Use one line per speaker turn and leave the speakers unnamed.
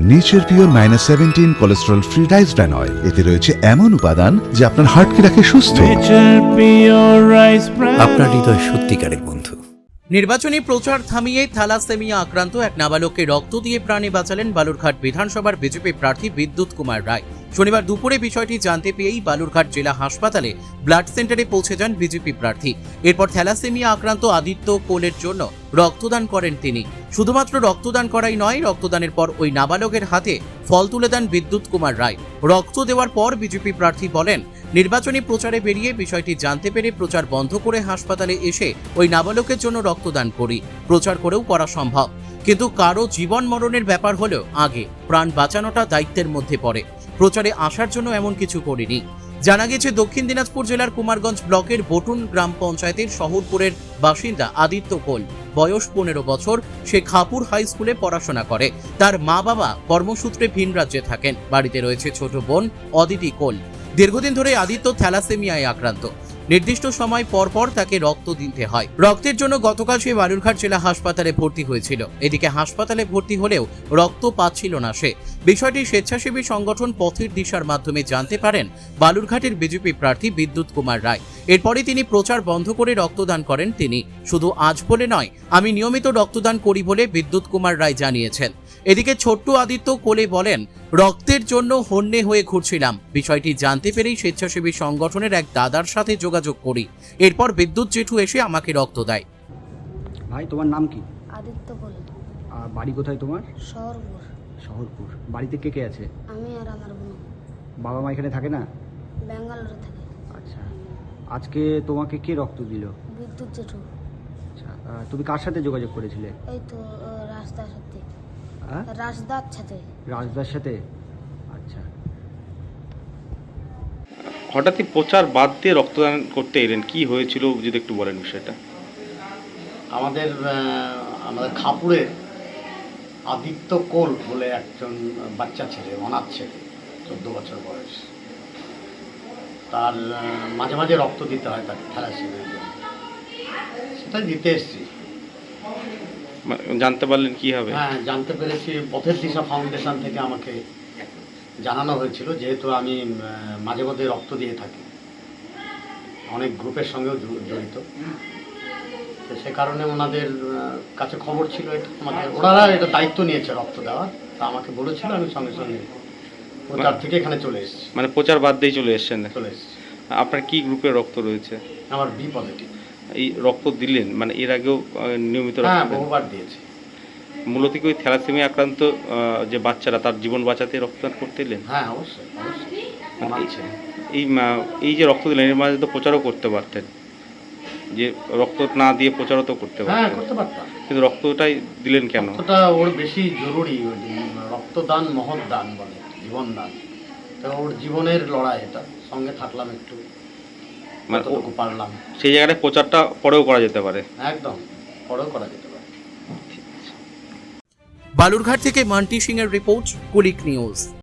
Nature pure -17 cholesterol free rice bran oil, এতে রয়েছে এমন উপাদান যা আপনার হার্টকে রাখে সুস্থ।
আপনার হৃদয় সত্যিকারের বন্ধু।
নির্বাচনী প্রচার থামিয়ে থ্যালাসেমিয়া আক্রান্ত এক নাবালককে রক্ত দিয়ে প্রাণে বাঁচালেন বালুরঘাট বিধানসভার বিজেপি প্রার্থী বিদ্যুৎ কুমার রায়। শনিবার দুপুরে বিষয়টি জানতে পেয়েই বালুরঘাট জেলা হাসপাতালে ব্লাড সেন্টারে পৌঁছে যান বিজেপি প্রার্থী। এরপর থ্যালাসেমিয়া আক্রান্ত আদিত্য কোলের জন্য রক্তদান করেন তিনি। শুধুমাত্র রক্তদান করাই নয়, রক্তদানের পর ওই নাবালকের হাতে ফল তুলে দেন বিদ্যুৎ কুমার রায়। রক্ত দেওয়ার পর বিজেপি প্রার্থী বলেন, নির্বাচনী প্রচারে বেরিয়ে বিষয়টি জানতে পেরে প্রচার বন্ধ করে হাসপাতালে এসে ওই নাবালকের জন্য রক্তদান করি। প্রচার করেও করা সম্ভব, কিন্তু কারো জীবন মরণের ব্যাপার হলেও আগে প্রাণ বাঁচানোটা দায়িত্বের মধ্যে পড়ে। প্রচারে আসার জন্য এমন কিছু করিনি। জানা গেছে, দক্ষিণ দিনাজপুর জেলার কুমারগঞ্জ ব্লকের বটুন গ্রাম পঞ্চায়েতের শহরপুরের বাসিন্দা আদিত্য কোল, বয়স 15 বছর। সে খাপুর হাই স্কুলে পড়াশোনা করে। তার মা বাবা কর্মসূত্রে ভিন রাজ্যে থাকেন। বাড়িতে রয়েছে ছোট বোন অদিতি কোল। দীর্ঘদিন ধরে আদিত্য থ্যালাসেমিয়ায় আক্রান্ত। নির্দিষ্ট সময় পর পর তাকে রক্ত দিতে হয়। রক্তের জন্য গতকাল সে বালুরঘাট জেলা হাসপাতালে ভর্তি হয়েছিল। এদিকে হাসপাতালে ভর্তি হলেও রক্ত পাচ্ছিল না সে। বিষয়টি স্বেচ্ছাসেবী সংগঠন পথের দিশার মাধ্যমে জানতে পারেন বালুরঘাটের বিজেপি প্রার্থী বিদ্যুৎ কুমার রায়। এরপরই তিনি প্রচার বন্ধ করে রক্তদান করেন। তিনি শুধু আজ বলে নয়, আমি নিয়মিত রক্তদান করি বলে বিদ্যুৎ কুমার রায় জানিয়েছেন। এদিকে ছোট্ট আদিত্য কোলে বলেন, রক্তের জন্য হন্যে হয়ে ঘুরছিলাম। বিষয়টি জানতে পেরেই স্বেচ্ছাসেবী সংগঠনের এক দাদার সাথে যোগাযোগ করি। এরপর বিদ্যুৎ জেঠু এসে আমাকে রক্ত দেয়।
ভাই, তোমার নাম কি?
আদিত্য কোল।
আর বাড়ি কোথায় তোমার?
শহরপুর।
শহরপুর। বাড়িতে কে কে আছে?
আমি আর আমার বোন
বাবা মা এখানে থাকে না?
ব্যাঙ্গালোরে থাকি।
আচ্ছা, আজকে তোমাকে কে রক্ত দিল?
বিদ্যুৎ জেঠু।
আচ্ছা, তুমি কার সাথে যোগাযোগ করেছিলে?
এই তো রাস্তার সাথে।
হ্যাঁ,
রাজদার সাথে।
রাজদার সাথে। আচ্ছা,
হঠাৎই প্রচার বাদ দিয়ে রক্তদান করতে এলেন, কি হয়েছিল যদি একটু বলেন বিষয়টা।
আমাদের খাপুরের আদিত্য কোল বলে একজন বাচ্চা ছেলে, অনাথ ছেলে, 14 বছর বয়স। তার মাঝে মাঝে রক্ত দিতে হয় তাকে থ্যালাসেমিয়ার জন্য, সেটা দিতে এসেছি।
জানতে পারলেন কি হবে?
হ্যাঁ, জানতে পেরেছি। পথের দিশা ফাউন্ডেশন থেকে আমাকে জানানো হয়েছিল, যেহেতু আমি মাঝে মধ্যে রক্ত দিয়ে থাকি, অনেক গ্রুপের সঙ্গেও জড়িত, তো সে কারণে ওনাদের কাছে খবর ছিল এটা, আমাকে ওনারা এটা দায়িত্ব নিয়েছে রক্ত দেওয়ার। তা আমাকে বলেছিল, আমি সঙ্গে সঙ্গে প্রচার থেকে এখানে চলে এসেছি।
মানে প্রচার বাদ দিয়ে চলে এসেছেন?
চলে এসেছি।
আপনার কি গ্রুপের রক্ত রয়েছে?
আমার বি পজিটিভ।
এই রক্ত দিলেন মানে এর আগেও নিয়মিত
হ্যাঁ,
রক্ত দেন?
বহুবার দিয়েছি।
মূলত কি ওই থ্যালাসেমিয়া আক্রান্ত যে বাচ্চারা, তার জীবন বাঁচাতে রক্তদান করতে এলেন?
হ্যাঁ, অবশ্যই অবশ্যই। অনাথ ছেলে।
এই যে রক্ত দিলেন, এর মাঝে তো প্রচারও করতে পারতেন, যে রক্ত না দিয়ে প্রচারও তো করতে
হ্যাঁ,
পারতেন,
করতে পারতাম।
কিন্তু রক্তটাই দিলেন কেন?
রক্তটা ওর বেশি জরুরি। রক্তদান মহৎ দান বলে, জীবন দান। তো ওর জীবনের লড়াই এটা, সঙ্গে থাকলাম একটু,
মানে
যতটুকু পারলাম।
সেই জায়গায় প্রচারটা পরেও করা যেতে পারে।
একদম, পরেও করা যেতে পারে।
বালুরঘাট থেকে মান্টি সিং এর রিপোর্ট, কুলিক নিউজ।